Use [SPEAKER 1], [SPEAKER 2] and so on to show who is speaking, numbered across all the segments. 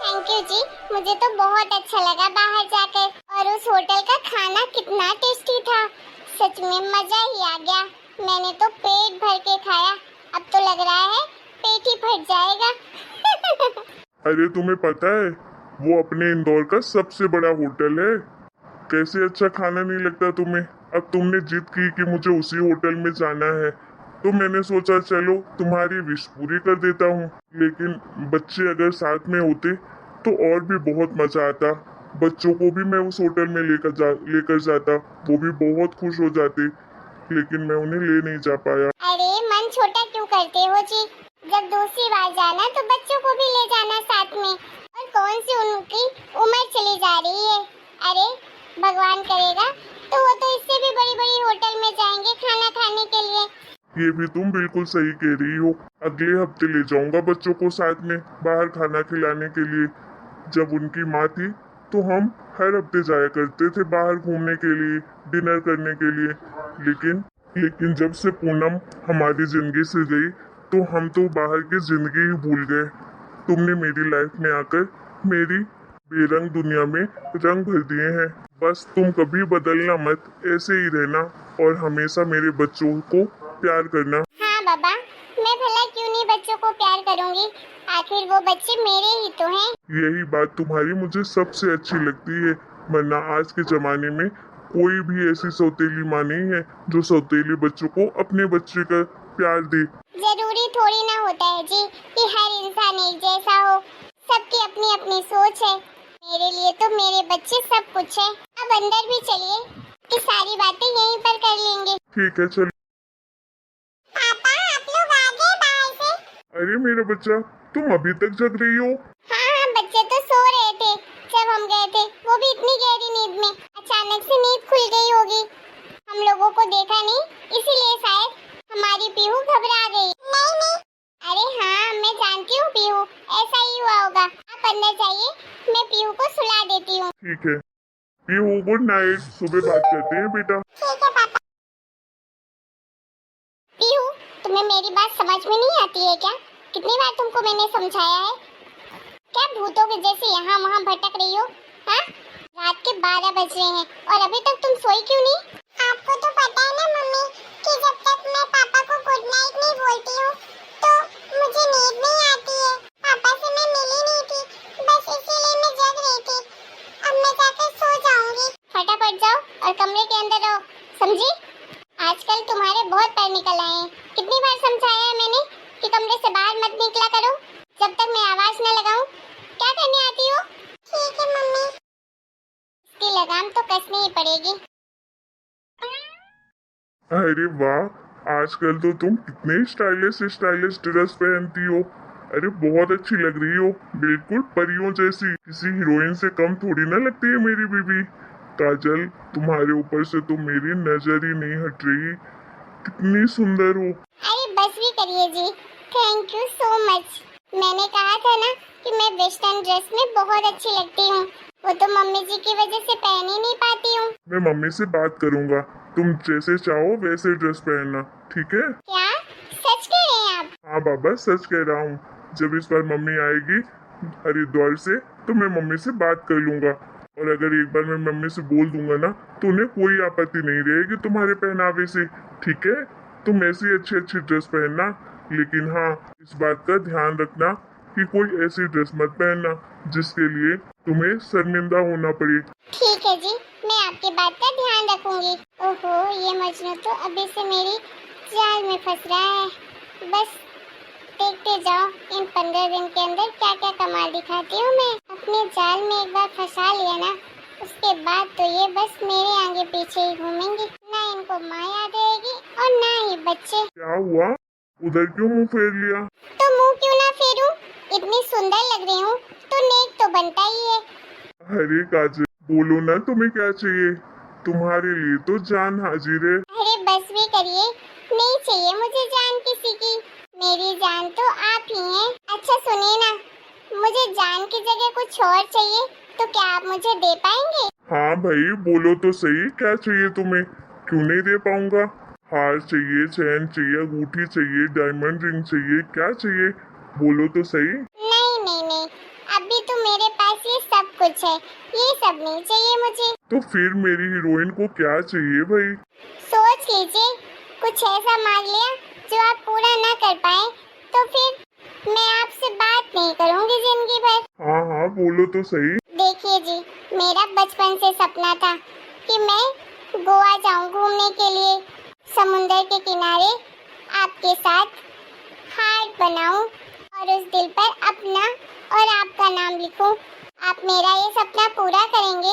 [SPEAKER 1] Thank you जी। मुझे तो बहुत अच्छा लगा बाहर जाकर और उस होटल का खाना कितना टेस्टी था। सच में मजा ही आ गया। मैंने तो पेट भर के खाया। अब तो लग रहा है पेट ही फट जाएगा।
[SPEAKER 2] अरे तुम्हें पता है वो अपने इंदौर का सबसे बड़ा होटल है। कैसे अच्छा खाना नहीं लगता तुम्हें। अब तुमने जिद की कि मुझे उसी होटल में जाना है तो मैंने सोचा चलो तुम्हारी विश पूरी कर देता हूँ। लेकिन बच्चे अगर साथ में होते तो और भी बहुत मजा आता। बच्चों को भी मैं उस होटल में लेकर जाता, वो भी बहुत खुश हो जाते, लेकिन मैं उन्हें ले नहीं जा पाया।
[SPEAKER 1] अरे मन छोटा क्यों करते हो जी। जब दूसरी बार जाना तो बच्चों को भी ले जाना साथ में। और कौन सी उनकी उम्र चली जा रही है। अरे भगवान करेगा तो वो तो इससे भी बड़ी बड़ी होटल में जाएंगे खाना खाने के लिए।
[SPEAKER 2] ये भी तुम बिल्कुल सही कह रही हो। अगले हफ्ते ले जाऊंगा बच्चों को साथ में बाहर खाना खिलाने के लिए। जब उनकी माँ थी तो हम हर हफ्ते जाया करते थे बाहर घूमने के लिए, डिनर करने के लिए। लेकिन लेकिन जब से पूनम हमारी जिंदगी से गई तो हम तो बाहर की जिंदगी ही भूल गए। तुमने मेरी लाइफ में आकर मेरी बेरंग दुनिया में रंग भर दिए हैं। बस तुम कभी बदलना मत, ऐसे ही रहना और हमेशा मेरे बच्चों को प्यार करना।
[SPEAKER 1] हाँ बाबा, मैं भला क्यों नहीं बच्चों को प्यार करूंगी। आखिर वो बच्चे मेरे ही तो हैं।
[SPEAKER 2] यही बात तुम्हारी मुझे सबसे अच्छी लगती है। वरना आज के जमाने में कोई भी ऐसी सौतेली माँ नहीं है जो सौतेली बच्चों को अपने बच्चे का प्यार दे।
[SPEAKER 1] जरूरी थोड़ी ना होता है जी कि हर इंसान एक जैसा हो। सबकी अपनी अपनी सोच है। मेरे लिए तो मेरे बच्चे सब कुछ है। अब अंदर भी चलिए कि सारी बातें यहीं पर कर लेंगे।
[SPEAKER 2] ठीक है चलो।
[SPEAKER 1] पापा आप लोग आ गए बाहर से।
[SPEAKER 2] अरे मेरा बच्चा, तुम अभी तक जग रही हो?
[SPEAKER 1] हाँ बच्चे तो सो रहे थे जब हम गए थे, वो भी इतनी गहरी नींद में। अचानक से नींद खुल गई होगी। हम लोगों को देखा नहीं, इसीलिए शायद हमारी पीहू घबरा गई। नहीं नहीं, अरे हाँ मैं जानती हूँ पीहू, ऐसा ही हुआ होगा। आप अंदर जाइए, मैं पीहू को सुला देती हूँ।
[SPEAKER 2] ठीक है पीहू, गुड नाइट, सुबह बात करते हैं बेटा।
[SPEAKER 1] ठीक है पापा। पीहू, तुम्हें मेरी बात समझ में नहीं आती है क्या? कितनी बार तुमको मैंने समझाया है। क्या भूतों के जैसे यहाँ वहाँ भटक रही हो? हाँ? रात के 12 बज रहे हैं और अभी तक तुम सोई क्यों नहीं? आपको तो पता है ना मम्मी कि जब तक मैं पापा को गुड नाइट नहीं बोलती हूँ तो मुझे नींद नहीं आती है। पापा से मैं मिली नहीं थी, बस इसीलिए मैं जग रही थी। अब मैं जाकर सो जाऊंगी। फटाफट जाओ और कमरे के अंदर रहो, समझी? आजकल तुम्हारे बहुत पैर निकल आए हैं। कितनी बार समझाया है मैंने कि कमरे से बाहर मत निकला करो जब तक मैं आवाज न लगाऊं। क्या करने आती हो? ठीक है मम्मी। इसकी लगाम तो कसनी ही पड़ेगी।
[SPEAKER 2] अरे वाह, आजकल तो तुम कितने स्टाइलिश ड्रेस पहनती हो। अरे बहुत अच्छी लग रही हो, बिल्कुल परियों जैसी। किसी हीरोइन से कम थोड़ी ना लगती है मेरी बीबी। काजल, तुम्हारे ऊपर से तो मेरी नजर ही नहीं हट रही। कितनी सुंदर हो।
[SPEAKER 1] अरे बस भी करिए जी, थैंक यू सो मच। मैंने कहा था ना कि मैं वेस्टर्न ड्रेस में बहुत अच्छी लगती हूँ। वो तो मम्मी जी की वजह से पहन ही नहीं पाती हूँ।
[SPEAKER 2] मैं मम्मी से बात करूंगा, तुम जैसे चाहो वैसे ड्रेस पहनना, ठीक है?
[SPEAKER 1] क्या सच कह रहे हैं आप?
[SPEAKER 2] हाँ बाबा, सच कह रहा हूँ। जब इस बार मम्मी आएगी हरिद्वार से तो मैं मम्मी से बात कर लूंगा। और अगर एक बार मैं मम्मी से बोल दूंगा ना तो उन्हें कोई आपत्ति नहीं रहेगी तुम्हारे पहनावे से, ठीक है? तुम ऐसी अच्छी अच्छी ड्रेस पहनना, लेकिन हाँ इस बात का ध्यान रखना कि कोई ऐसी ड्रेस मत पहनना जिसके लिए तुम्हें शर्मिंदा होना पड़े।
[SPEAKER 1] ठीक है जी, मैं आपकी बात का ध्यान रखूंगी। ओहो, ये मजनू तो अभी से मेरी जाल में फंस रहा है। बस देखते जाओ इन 15 दिन के अंदर क्या क्या कमाल दिखाती हूँ मैं। अपने जाल में एक बार फंसा लिया ना, उसके बाद तो ये बस मेरे आगे पीछे ही घूमेंगे। ना इनको माँ याद रहेगी और ना ही बच्चे।
[SPEAKER 2] क्या हुआ, उधर क्यों मुंह फेर लिया?
[SPEAKER 1] तो मुंह क्यों ना फेरूं? इतनी सुंदर लग रही हूँ तो नेक तो बनता ही है।
[SPEAKER 2] अरे काजल, बोलो ना तुम्हें क्या चाहिए। तुम्हारे लिए तो जान हाजिर है।
[SPEAKER 1] अरे बस भी करिए, नहीं चाहिए मुझे जान किसी की। मेरी जान तो आप ही हैं। अच्छा सुनिए ना, मुझे जान की जगह कुछ और चाहिए तो क्या आप मुझे दे पाएंगे?
[SPEAKER 2] हाँ भाई बोलो तो सही, क्या चाहिए तुम्हें? क्यों नहीं दे पाऊंगा। हार चाहिए, चैन चाहिए, अंगूठी चाहिए, डायमंड रिंग चाहिए, क्या चाहिए बोलो तो सही।
[SPEAKER 1] नहीं नहीं नहीं, अभी तो मेरे कुछ है, ये सब नहीं चाहिए मुझे।
[SPEAKER 2] तो फिर मेरी हीरोइन को क्या चाहिए भाई?
[SPEAKER 1] सोच लीजिए, कुछ ऐसा मांग लिया जो आप पूरा ना कर पाए तो फिर मैं आपसे बात नहीं करूंगी जिंदगी भर।
[SPEAKER 2] हाँ हाँ बोलो तो सही।
[SPEAKER 1] देखिए जी, मेरा बचपन से सपना था कि मैं गोवा जाऊं घूमने के लिए, समुंदर के किनारे आपके साथ हार्ट बनाऊं और उस दिल पर अपना और आपका नाम लिखूं। आप मेरा ये सपना पूरा करेंगे?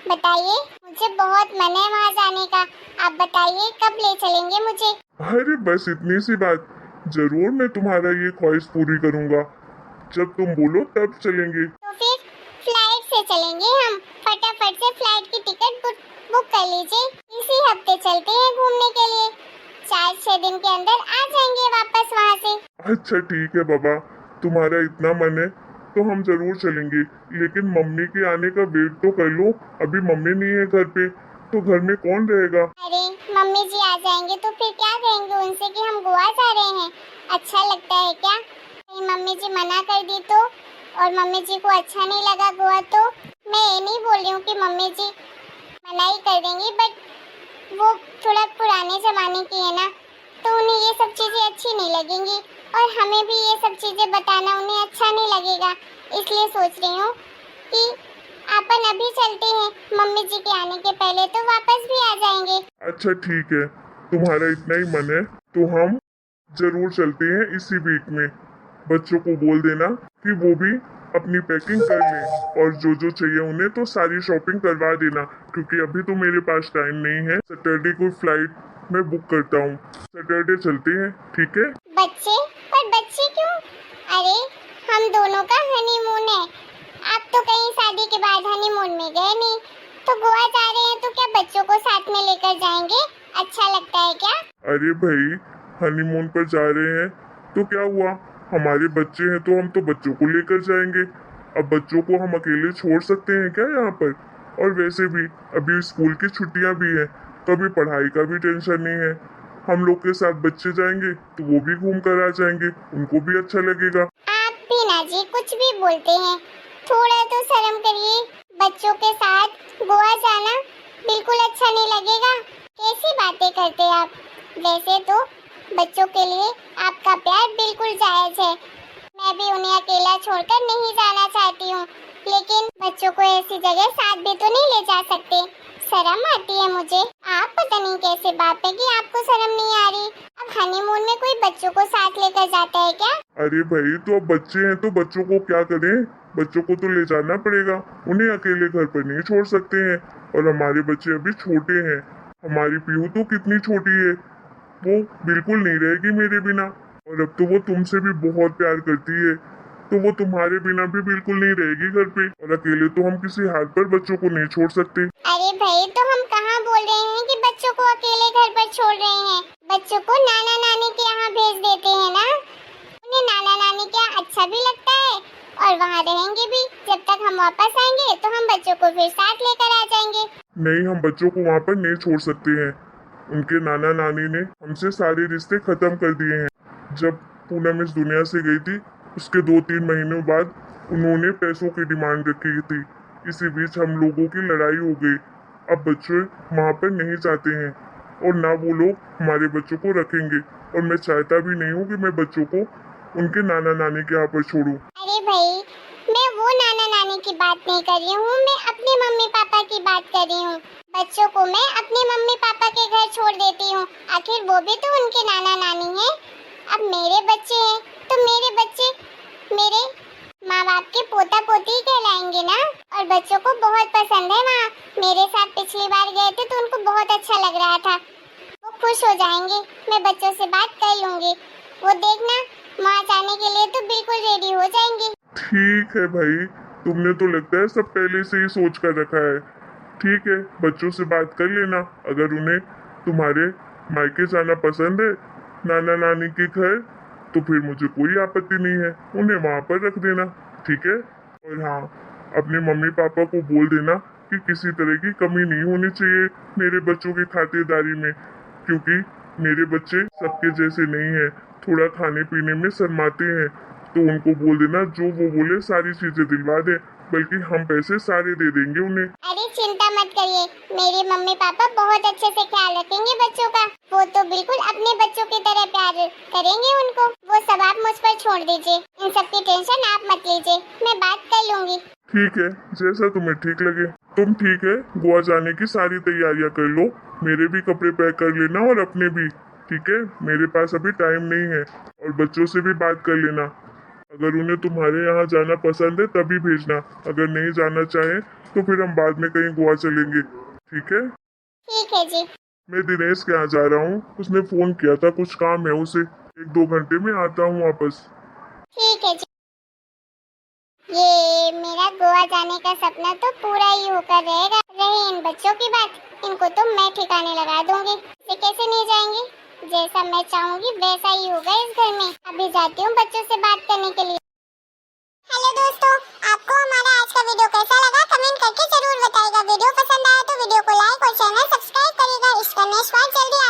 [SPEAKER 1] बताइए, मुझे बहुत मन है वहाँ जाने का। आप बताइए कब ले चलेंगे मुझे?
[SPEAKER 2] अरे बस इतनी सी बात, जरूर मैं तुम्हारा ये ख्वाहिश पूरी करूंगा। जब तुम बोलो तब चलेंगे।
[SPEAKER 1] तो फिर फ्लाइट से चलेंगे हम। फटाफट से फ्लाइट की टिकट बुक कर लीजिए। इसी हफ्ते चलते हैं घूमने के लिए। 4-6 दिन के अंदर आ जाएंगे वापस वहाँ से।
[SPEAKER 2] अच्छा ठीक है बाबा, तुम्हारा इतना मन है तो हम जरूर चलेंगे, लेकिन मम्मी के आने का वेट तो कर लो। अभी मम्मी नहीं है घर पे, तो घर में कौन रहेगा?
[SPEAKER 1] अरे मम्मी जी आ जाएंगे तो फिर क्या कहेंगे उनसे कि हम गोवा जा रहे हैं? अच्छा लगता है क्या? कहीं मम्मी जी मना कर दी तो, और मम्मी जी को अच्छा नहीं लगा गोवा तो? मैं ये नहीं बोल रही हूँ कि मम्मी जी मना ही कर देंगी, बट वो थोड़ा पुराने जमाने की है ना, तो उन्हें ये सब चीजें अच्छी नहीं लगेंगी और हमें भी ये सब चीजें बताना उन्हें अच्छा नहीं लगेगा। इसलिए सोच रही हूँ कि अपन अभी चलते हैं, मम्मी जी के आने के पहले तो वापस भी आ जाएंगे।
[SPEAKER 2] अच्छा ठीक है, तुम्हारा इतना ही मन है तो हम जरूर चलते हैं इसी वीक में। बच्चों को बोल देना कि वो भी अपनी पैकिंग कर लें और जो जो चाहिए उन्हें तो सारी शॉपिंग करवा देना, क्योंकि अभी तो मेरे पास टाइम नहीं है। सैटरडे को फ्लाइट मैं बुक करता हूँ, सैटरडे चलते हैं, ठीक है?
[SPEAKER 1] बच्चे? पर बच्चे क्यों? अरे हम दोनों का हनीमून है। आप तो कहीं शादी के बाद हनीमून में गए नहीं, तो गोवा जा रहे हैं तो क्या बच्चों को साथ में लेकर जाएंगे? अच्छा लगता है क्या?
[SPEAKER 2] अरे भाई, हनीमून पर जा रहे हैं तो क्या हुआ, हमारे बच्चे हैं तो हम तो बच्चों को लेकर जाएंगे। अब बच्चों को हम अकेले छोड़ सकते हैं क्या यहाँ पर? और वैसे भी अभी स्कूल की छुट्टियाँ भी हैं, तो अभी पढ़ाई का भी टेंशन नहीं है। हम लोग के साथ बच्चे जाएंगे तो वो भी घूम कर आ जाएंगे, उनको भी अच्छा लगेगा।
[SPEAKER 1] आप भी ना जी कुछ भी बोलते हैं, थोड़ा तो शर्म करिए। बच्चों के साथ गोवा जाना बिल्कुल अच्छा नहीं लगेगा। कैसी बातें करते हैं आप? वैसे तो बच्चों के लिए आपका प्यार बिल्कुल जायज है, मैं भी उन्हें अकेला छोड़कर नहीं जाना चाहती हूँ, लेकिन बच्चों को ऐसी जगह साथ भी तो नहीं ले जा सकते। शर्म आती है मुझे। आप पता नहीं कैसे बात है कि आपको शर्म नहीं आ रही। अब हनीमून में कोई बच्चों को साथ लेकर जाता है क्या?
[SPEAKER 2] अरे भाई, तो अब बच्चे हैं तो बच्चों को क्या करें, बच्चों को तो ले जाना पड़ेगा, उन्हें अकेले घर पर नहीं छोड़ सकते हैं। और हमारे बच्चे अभी छोटे हैं, हमारी पीहू तो कितनी छोटी है, वो बिल्कुल नहीं रहेगी मेरे बिना। और अब तो वो तुमसे भी बहुत प्यार करती है, तो वो तुम्हारे बिना भी बिल्कुल नहीं रहेगी घर पे। और अकेले तो हम किसी हाल पर बच्चों को नहीं छोड़ सकते।
[SPEAKER 1] अरे भाई, तो हम कहाँ बोल रहे हैं कि बच्चों को अकेले घर पर छोड़ रहे हैं? बच्चों को नाना नानी के यहाँ भेज देते हैं ना, उन्हें नाना नानी के यहाँ अच्छा भी लगता है और वहाँ रहेंगे भी। जब तक हम वापस आएंगे तो हम बच्चों को फिर साथ लेकर आ जाएंगे।
[SPEAKER 2] नहीं, हम बच्चों को वहाँ पर नहीं छोड़ सकते हैं। उनके नाना नानी ने हमसे सारे रिश्ते खत्म कर दिए हैं। जब पूनम इस दुनिया से गई थी, उसके 2-3 महीनों बाद उन्होंने पैसों की डिमांड रखी थी। इसी बीच हम लोगों की लड़ाई हो गई। अब बच्चे वहाँ पर नहीं जाते हैं और ना वो लोग हमारे बच्चों को रखेंगे, और मैं चाहता भी नहीं हूँ कि मैं बच्चों को उनके नाना नानी के यहाँ पर छोड़ूं।
[SPEAKER 1] अरे भाई, मैं वो नाना नानी की बात नहीं कर रही हूँ, मैं अपने मम्मी पापा की बात कर रही हूँ। बच्चों को मैं अपने मम्मी पापा के घर छोड़ देती हूँ, आखिर वो भी तो उनके नाना नानी हैं। अब मेरे बच्चे हैं तो मेरे बच्चे मेरे माँ बाप के पोता पोती कहलाएंगे ना। और बच्चों को बहुत पसंद है वहाँ। मेरे साथ पिछली बार गए थे तो उनको बहुत अच्छा लग रहा था, वो खुश हो जाएंगे। मैं बच्चों से बात कर लूंगी, वो देखना वहाँ जाने के लिए तो बिल्कुल रेडी हो जाएंगे।
[SPEAKER 2] ठीक है भाई, तुमने तो लगता है सब पहले से ही सोच कर रखा है। ठीक है, बच्चों से बात कर लेना, अगर उन्हें तुम्हारे मायके जाना पसंद है नाना नानी के घर, तो फिर मुझे कोई आपत्ति नहीं है, उन्हें वहाँ पर रख देना, ठीक है? और हाँ, अपने मम्मी पापा को बोल देना कि किसी तरह की कमी नहीं होनी चाहिए मेरे बच्चों की खातिरदारी में, क्योंकि मेरे बच्चे सबके जैसे नहीं हैं, थोड़ा खाने पीने में शर्माते हैं, तो उनको बोल देना जो वो बोले सारी चीजें दिलवा दे, बल्कि हम पैसे सारे दे देंगे उन्हें।
[SPEAKER 1] अरे चिंता मत करिए, मेरे मम्मी पापा बहुत अच्छे से ख्याल रखेंगे बच्चों का। वो तो बिल्कुल अपने बच्चों की तरह प्यार करेंगे उनको। वो सब आप मुझ पर छोड़ दीजिए, इन सब की टेंशन आप मत लीजिए, मैं बात कर लूंगी।
[SPEAKER 2] ठीक है, जैसा तुम्हें ठीक लगे। तुम ठीक है, गोवा जाने की सारी तैयारियां कर लो, मेरे भी कपड़े पैक कर लेना और अपने भी। ठीक है, मेरे पास अभी टाइम नहीं है। और बच्चों से भी बात कर लेना, अगर उन्हें तुम्हारे यहाँ जाना पसंद है तभी भेजना, अगर नहीं जाना चाहे तो फिर हम बाद में कहीं गोवा चलेंगे। ठीक है?
[SPEAKER 1] ठीक है जी।
[SPEAKER 2] मैं दिनेश के यहाँ जा रहा हूँ, उसने फोन किया था, कुछ काम है उसे। 1-2 घंटे में आता हूँ वापस।
[SPEAKER 1] ठीक है जी। ये मेरा गोवा जाने का सपना तो पूरा ही होकर रहेगा। रही इन बच्चों की बात, इनको तो मैं ठिकाने लगा दूंगी। ये कैसे नहीं जाएंगे, जैसा मैं चाहूंगी वैसा ही होगा इस घर में। अभी जाती हूँ बच्चों से बात करने के लिए। हेलो दोस्तों, आपको हमारा आज का वीडियो कैसा लगा कमेंट करके जरूर बताइएगा। वीडियो पसंद आया तो वीडियो को लाइक और चैनल सब्सक्राइब करिएगा। इसका नेक्स्ट पार्ट जल्दी